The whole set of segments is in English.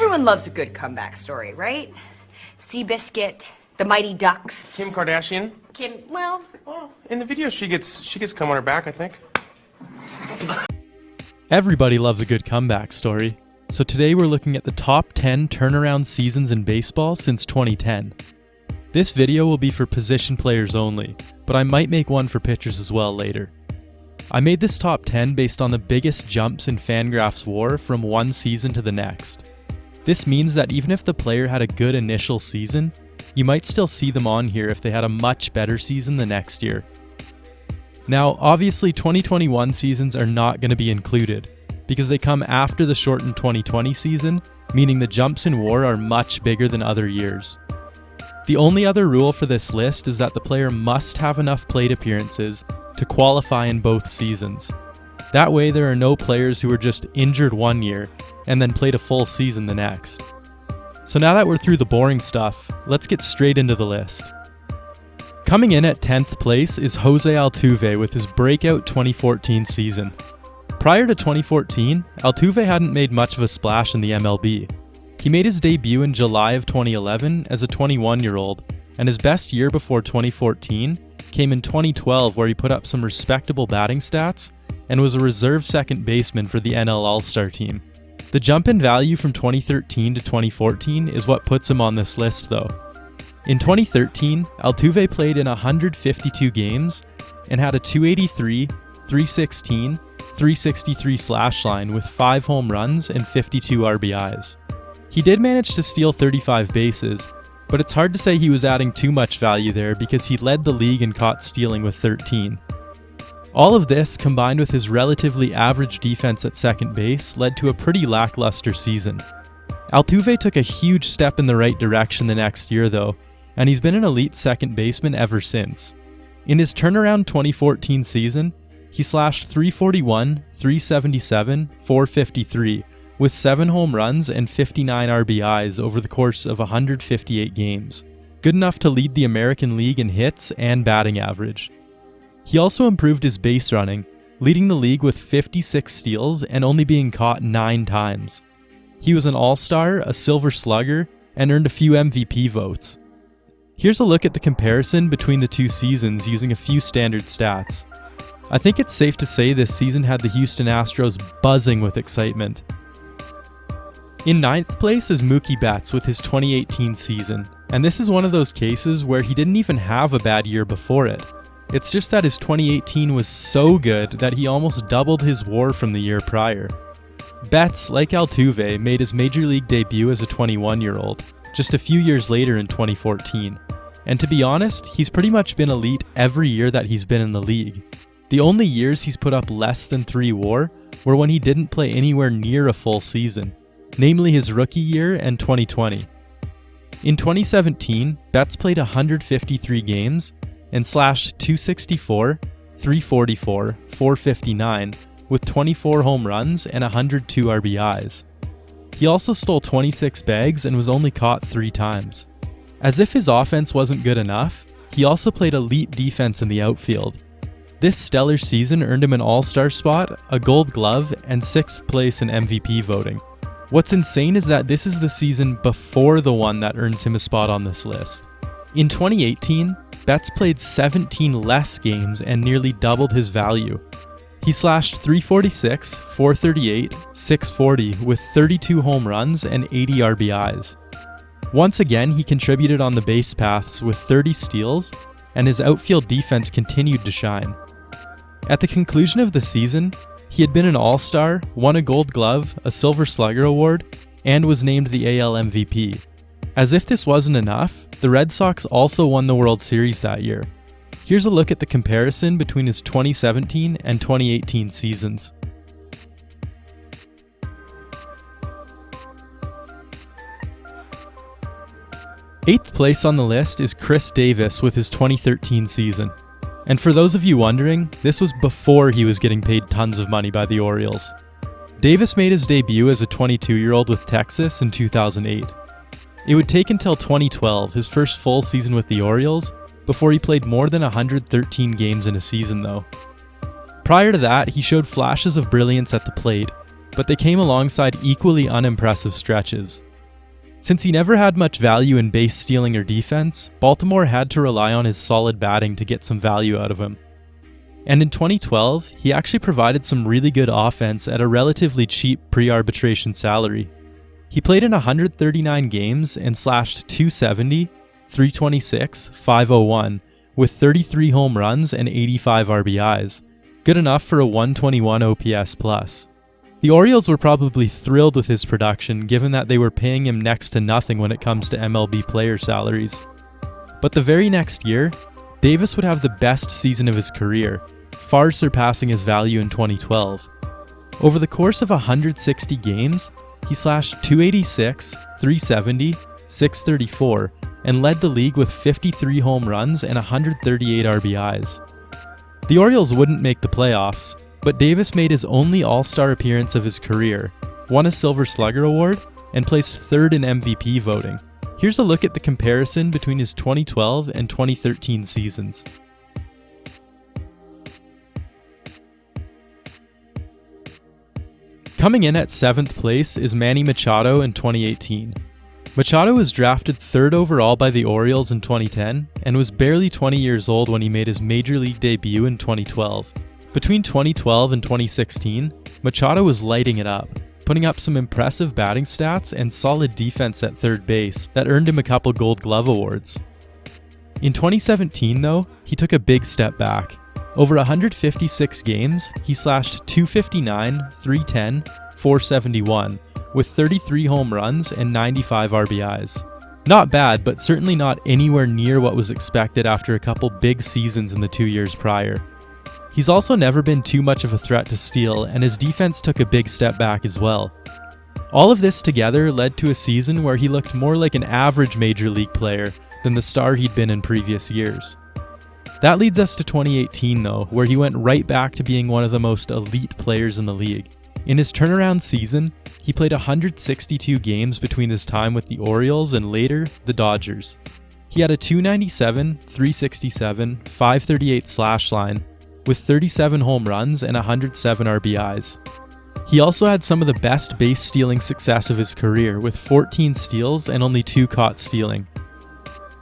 Everyone loves a good comeback story, right? Seabiscuit, the Mighty Ducks. Kim Kardashian? Well, in the video she gets cum on her back, I think. Everybody loves a good comeback story. So today we're looking at the top 10 turnaround seasons in baseball since 2010. This video will be for position players only, but I might make one for pitchers as well later. I made this top 10 based on the biggest jumps in Fangraphs WAR from one season to the next. This means that even if the player had a good initial season, you might still see them on here if they had a much better season the next year. Now, obviously 2021 seasons are not going to be included, because they come after the shortened 2020 season, meaning the jumps in WAR are much bigger than other years. The only other rule for this list is that the player must have enough plate appearances to qualify in both seasons. That way there are no players who were just injured one year and then played a full season the next. So now that we're through the boring stuff, let's get straight into the list. Coming in at 10th place is Jose Altuve with his breakout 2014 season. Prior to 2014, Altuve hadn't made much of a splash in the MLB. He made his debut in July of 2011 as a 21-year-old, and his best year before 2014 came in 2012, where he put up some respectable batting stats and was a reserve second baseman for the NL All-Star team. The jump in value from 2013 to 2014 is what puts him on this list though. In 2013, Altuve played in 152 games and had a 283, 316, 363 slash line with 5 home runs and 52 RBIs. He did manage to steal 35 bases, but it's hard to say he was adding too much value there because he led the league in caught stealing with 13. All of this, combined with his relatively average defense at second base, led to a pretty lackluster season. Altuve took a huge step in the right direction the next year though, and he's been an elite second baseman ever since. In his turnaround 2014 season, he slashed 341, 377, 453, with 7 home runs and 59 RBIs over the course of 158 games. Good enough to lead the American League in hits and batting average. He also improved his base running, leading the league with 56 steals and only being caught 9 times. He was an All-Star, a Silver Slugger, and earned a few MVP votes. Here's a look at the comparison between the two seasons using a few standard stats. I think it's safe to say this season had the Houston Astros buzzing with excitement. In 9th place is Mookie Betts with his 2018 season, and this is one of those cases where he didn't even have a bad year before it. It's just that his 2018 was so good that he almost doubled his WAR from the year prior. Betts, like Altuve, made his major league debut as a 21-year-old, just a few years later in 2014. And to be honest, he's pretty much been elite every year that he's been in the league. The only years he's put up less than 3 WAR were when he didn't play anywhere near a full season, namely his rookie year and 2020. In 2017, Betts played 153 games and slashed 264, 344, 459 with 24 home runs and 102 RBIs. He also stole 26 bags and was only caught 3 times. As if his offense wasn't good enough, he also played elite defense in the outfield. This stellar season earned him an All-Star spot, a Gold Glove, and 6th place in MVP voting. What's insane is that this is the season before the one that earns him a spot on this list. In 2018, Betts played 17 less games and nearly doubled his value. He slashed 346, 438, 640 with 32 home runs and 80 RBIs. Once again, he contributed on the base paths with 30 steals, and his outfield defense continued to shine. At the conclusion of the season, he had been an All-Star, won a Gold Glove, a Silver Slugger award, and was named the AL MVP. As if this wasn't enough, the Red Sox also won the World Series that year. Here's a look at the comparison between his 2017 and 2018 seasons. Eighth place on the list is Chris Davis with his 2013 season. And for those of you wondering, this was before he was getting paid tons of money by the Orioles. Davis made his debut as a 22-year-old with Texas in 2008. It would take until 2012, his first full season with the Orioles, before he played more than 113 games in a season though. Prior to that, he showed flashes of brilliance at the plate, but they came alongside equally unimpressive stretches. Since he never had much value in base stealing or defense, Baltimore had to rely on his solid batting to get some value out of him. And in 2012, he actually provided some really good offense at a relatively cheap pre-arbitration salary. He played in 139 games and slashed .270, .326, .501, with 33 home runs and 85 RBIs. Good enough for a 121 OPS+. The Orioles were probably thrilled with his production given that they were paying him next to nothing when it comes to MLB player salaries. But the very next year, Davis would have the best season of his career, far surpassing his value in 2012. Over the course of 160 games, he slashed .286, .370, .634, and led the league with 53 home runs and 138 RBIs. The Orioles wouldn't make the playoffs, but Davis made his only All-Star appearance of his career, won a Silver Slugger Award, and placed third in MVP voting. Here's a look at the comparison between his 2012 and 2013 seasons. Coming in at 7th place is Manny Machado in 2018. Machado was drafted 3rd overall by the Orioles in 2010 and was barely 20 years old when he made his major league debut in 2012. Between 2012 and 2016, Machado was lighting it up, putting up some impressive batting stats and solid defense at third base that earned him a couple Gold Glove awards. In 2017, though, he took a big step back. Over 156 games, he slashed .259, .310, .471, with 33 home runs and 95 RBIs. Not bad, but certainly not anywhere near what was expected after a couple big seasons in the 2 years prior. He's also never been too much of a threat to steal, and his defense took a big step back as well. All of this together led to a season where he looked more like an average major league player than the star he'd been in previous years. That leads us to 2018 though, where he went right back to being one of the most elite players in the league. In his turnaround season, he played 162 games between his time with the Orioles and later, the Dodgers. He had a .297, .367, .538 slash line, with 37 home runs and 107 RBIs. He also had some of the best base stealing success of his career, with 14 steals and only 2 caught stealing.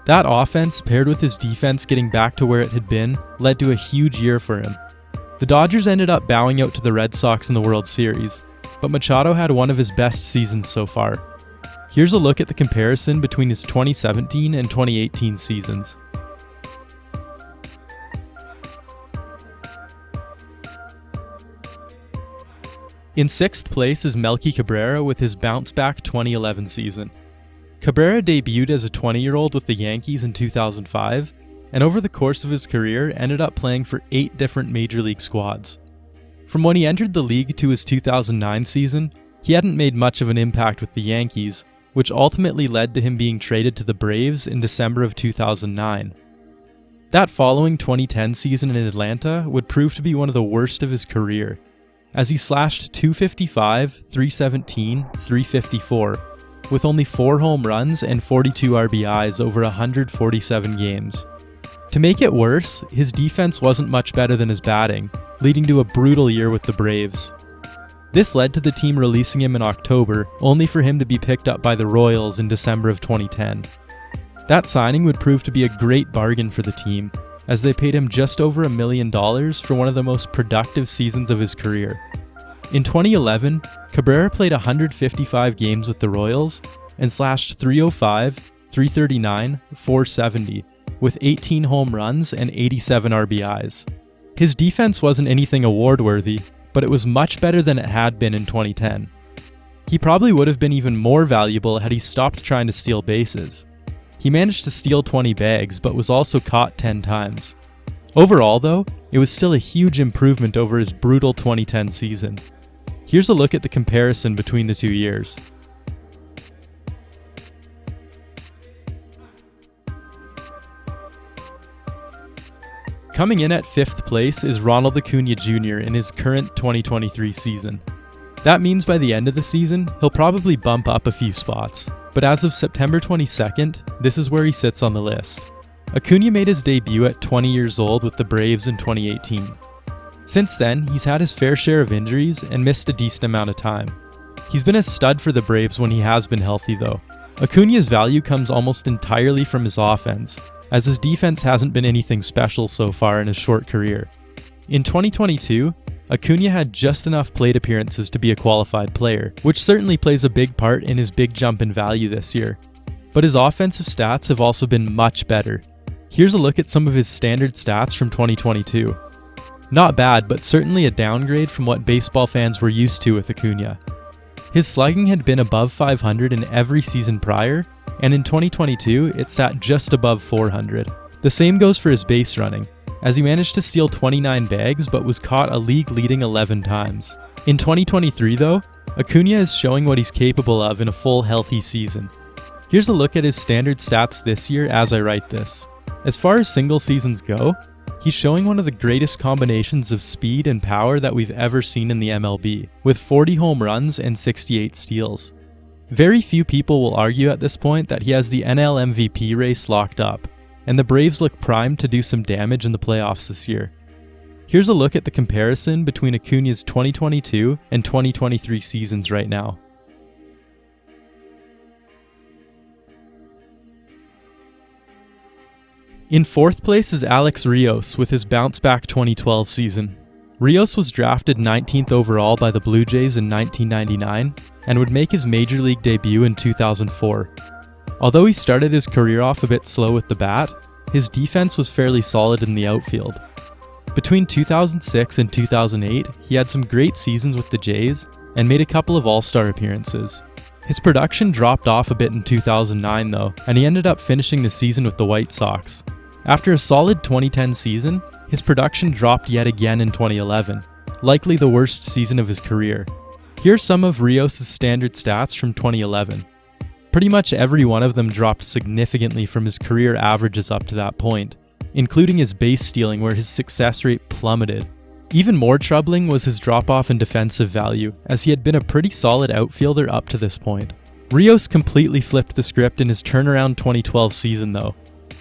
That offense, paired with his defense getting back to where it had been, led to a huge year for him. The Dodgers ended up bowing out to the Red Sox in the World Series, but Machado had one of his best seasons so far. Here's a look at the comparison between his 2017 and 2018 seasons. In 6th place is Melky Cabrera with his bounce-back 2011 season. Cabrera debuted as a 20-year-old with the Yankees in 2005, and over the course of his career ended up playing for 8 different major league squads. From when he entered the league to his 2009 season, he hadn't made much of an impact with the Yankees, which ultimately led to him being traded to the Braves in December of 2009. That following 2010 season in Atlanta would prove to be one of the worst of his career, as he slashed .255, .317, .354, with only 4 home runs and 42 RBIs over 147 games. To make it worse, his defense wasn't much better than his batting, leading to a brutal year with the Braves. This led to the team releasing him in October, only for him to be picked up by the Royals in December of 2010. That signing would prove to be a great bargain for the team, as they paid him just over $1 million for one of the most productive seasons of his career. In 2011, Cabrera played 155 games with the Royals and slashed .305, .339, .470, with 18 home runs and 87 RBIs. His defense wasn't anything award-worthy, but it was much better than it had been in 2010. He probably would have been even more valuable had he stopped trying to steal bases. He managed to steal 20 bags, but was also caught 10 times. Overall, though, it was still a huge improvement over his brutal 2010 season. Here's a look at the comparison between the 2 years. Coming in at 5th place is Ronald Acuna Jr. in his current 2023 season. That means by the end of the season, he'll probably bump up a few spots, but as of September 22nd, this is where he sits on the list. Acuna made his debut at 20 years old with the Braves in 2018. Since then, he's had his fair share of injuries and missed a decent amount of time. He's been a stud for the Braves when he has been healthy though, Acuna's value comes almost entirely from his offense, as his defense hasn't been anything special so far in his short career. In 2022, Acuna had just enough plate appearances to be a qualified player, which certainly plays a big part in his big jump in value this year. But his offensive stats have also been much better. Here's a look at some of his standard stats from 2022. Not bad, but certainly a downgrade from what baseball fans were used to with Acuna. His slugging had been above 500 in every season prior, and in 2022, it sat just above 400. The same goes for his base running, as he managed to steal 29 bags but was caught a league-leading 11 times. In 2023 though, Acuna is showing what he's capable of in a full healthy season. Here's a look at his standard stats this year as I write this. As far as single seasons go, he's showing one of the greatest combinations of speed and power that we've ever seen in the MLB, with 40 home runs and 68 steals. Very few people will argue at this point that he has the NL MVP race locked up, and the Braves look primed to do some damage in the playoffs this year. Here's a look at the comparison between Acuna's 2022 and 2023 seasons right now. In fourth place is Alex Rios with his bounce-back 2012 season. Rios was drafted 19th overall by the Blue Jays in 1999 and would make his major league debut in 2004. Although he started his career off a bit slow with the bat, his defense was fairly solid in the outfield. Between 2006 and 2008, he had some great seasons with the Jays and made a couple of All-Star appearances. His production dropped off a bit in 2009 though, and he ended up finishing the season with the White Sox. After a solid 2010 season, his production dropped yet again in 2011, likely the worst season of his career. Here's some of Rios' standard stats from 2011. Pretty much every one of them dropped significantly from his career averages up to that point, including his base stealing where his success rate plummeted. Even more troubling was his drop-off in defensive value, as he had been a pretty solid outfielder up to this point. Rios completely flipped the script in his turnaround 2012 season though.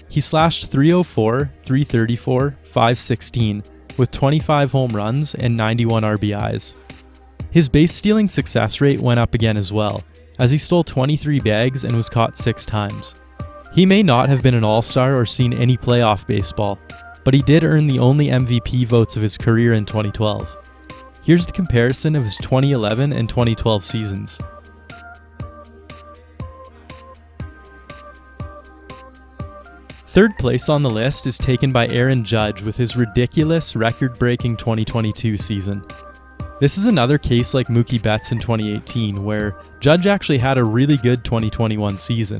He slashed .304, .334, .516 with 25 home runs and 91 RBIs. His base stealing success rate went up again as well, as he stole 23 bags and was caught 6 times. He may not have been an all-star or seen any playoff baseball, but he did earn the only MVP votes of his career in 2012. Here's the comparison of his 2011 and 2012 seasons. Third place on the list is taken by Aaron Judge with his ridiculous record-breaking 2022 season. This is another case like Mookie Betts in 2018, where Judge actually had a really good 2021 season.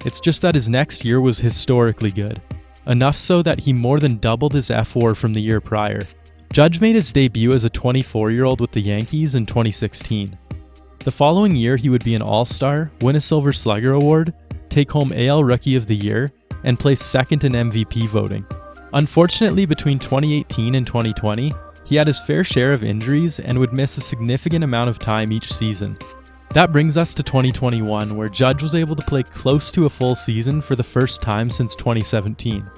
It's just that his next year was historically good, enough so that he more than doubled his F4 from the year prior. Judge made his debut as a 24-year-old with the Yankees in 2016. The following year he would be an All-Star, win a Silver Slugger Award, take home AL Rookie of the Year, and place second in MVP voting. Unfortunately, between 2018 and 2020, he had his fair share of injuries and would miss a significant amount of time each season. That brings us to 2021, where Judge was able to play close to a full season for the first time since 2017.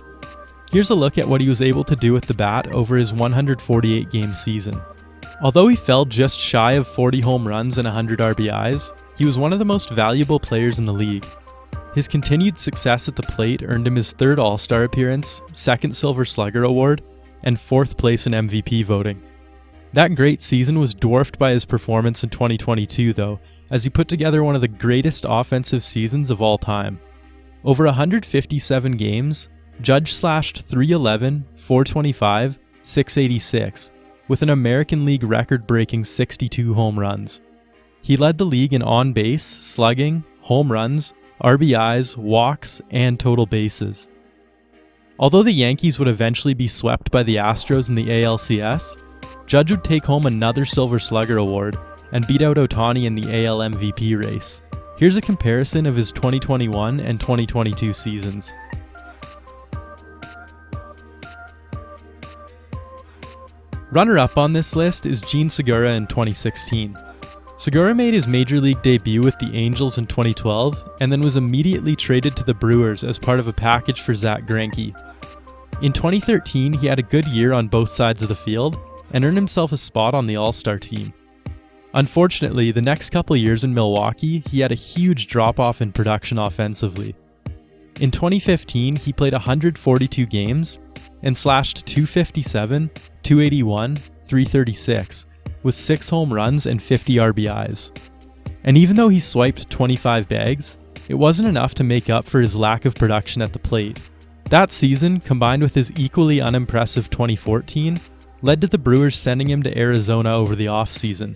Here's a look at what he was able to do with the bat over his 148-game season. Although he fell just shy of 40 home runs and 100 RBIs, he was one of the most valuable players in the league. His continued success at the plate earned him his 3rd All-Star appearance, 2nd Silver Slugger Award, and 4th place in MVP voting. That great season was dwarfed by his performance in 2022 though, as he put together one of the greatest offensive seasons of all time. Over 157 games, Judge slashed .311, .425, .686, with an American League record-breaking 62 home runs. He led the league in on-base, slugging, home runs, RBIs, walks, and total bases. Although the Yankees would eventually be swept by the Astros in the ALCS, Judge would take home another Silver Slugger Award and beat out Ohtani in the AL MVP race. Here's a comparison of his 2021 and 2022 seasons. Runner-up on this list is Jean Segura in 2016. Segura made his major league debut with the Angels in 2012 and then was immediately traded to the Brewers as part of a package for Zach Greinke. In 2013, he had a good year on both sides of the field and earned himself a spot on the All-Star team. Unfortunately, the next couple years in Milwaukee, he had a huge drop-off in production offensively. In 2015, he played 142 games and slashed .257, .281, .336, with 6 home runs and 50 RBIs. And even though he swiped 25 bags, it wasn't enough to make up for his lack of production at the plate. That season, combined with his equally unimpressive 2014, led to the Brewers sending him to Arizona over the offseason.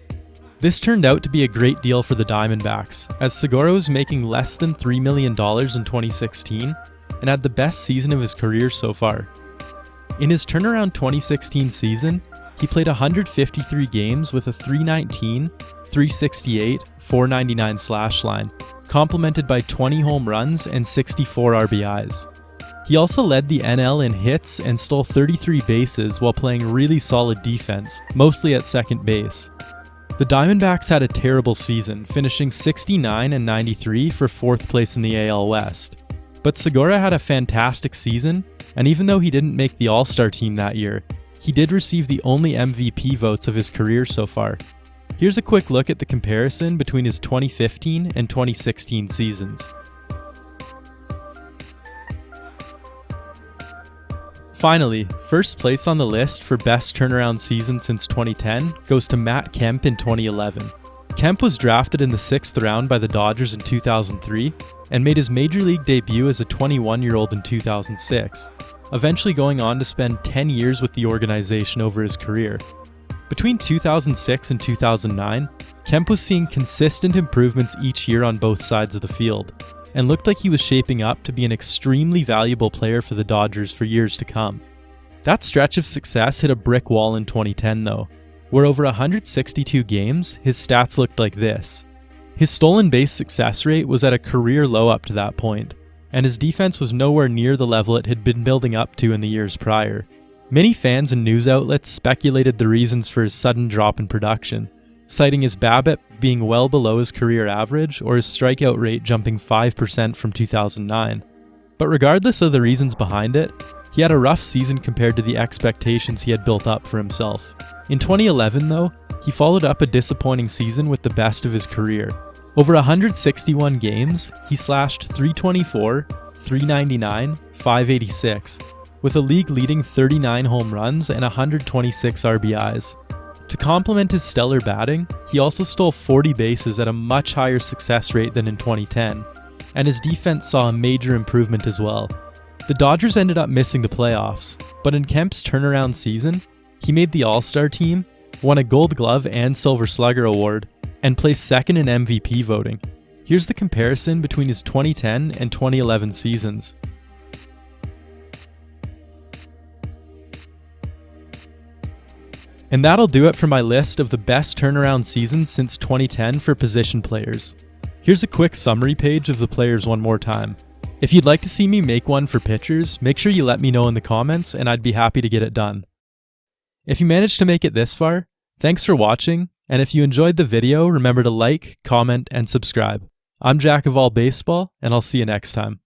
This turned out to be a great deal for the Diamondbacks, as Segura was making less than $3 million in 2016 and had the best season of his career so far. In his turnaround 2016 season, he played 153 games with a .319, .368, .499 slash line, complemented by 20 home runs and 64 RBIs. He also led the NL in hits and stole 33 bases while playing really solid defense, mostly at second base. The Diamondbacks had a terrible season, finishing 69 and 93 for 4th place in the AL West. But Segura had a fantastic season, and even though he didn't make the All-Star team that year, he did receive the only MVP votes of his career so far. Here's a quick look at the comparison between his 2015 and 2016 seasons. Finally, first place on the list for best turnaround season since 2010 goes to Matt Kemp in 2011. Kemp was drafted in the 6th round by the Dodgers in 2003 and made his major league debut as a 21-year-old in 2006, eventually going on to spend 10 years with the organization over his career. Between 2006 and 2009, Kemp was seeing consistent improvements each year on both sides of the field, and looked like he was shaping up to be an extremely valuable player for the Dodgers for years to come. That stretch of success hit a brick wall in 2010 though, where over 162 games, his stats looked like this. His stolen base success rate was at a career low up to that point, and his defense was nowhere near the level it had been building up to in the years prior. Many fans and news outlets speculated the reasons for his sudden drop in production, citing his BABIP being well below his career average or his strikeout rate jumping 5% from 2009. But regardless of the reasons behind it, he had a rough season compared to the expectations he had built up for himself. In 2011 though, he followed up a disappointing season with the best of his career. Over 161 games, he slashed .324, .399, .586, with a league-leading 39 home runs and 126 RBIs. To complement his stellar batting, he also stole 40 bases at a much higher success rate than in 2010, and his defense saw a major improvement as well. The Dodgers ended up missing the playoffs, but in Kemp's turnaround season, he made the All-Star team, won a Gold Glove and Silver Slugger award, and placed second in MVP voting. Here's the comparison between his 2010 and 2011 seasons. And that'll do it for my list of the best turnaround seasons since 2010 for position players. Here's a quick summary page of the players one more time. If you'd like to see me make one for pitchers, make sure you let me know in the comments and I'd be happy to get it done. If you managed to make it this far, thanks for watching, and if you enjoyed the video, remember to like, comment, and subscribe. I'm Jack of All Baseball, and I'll see you next time.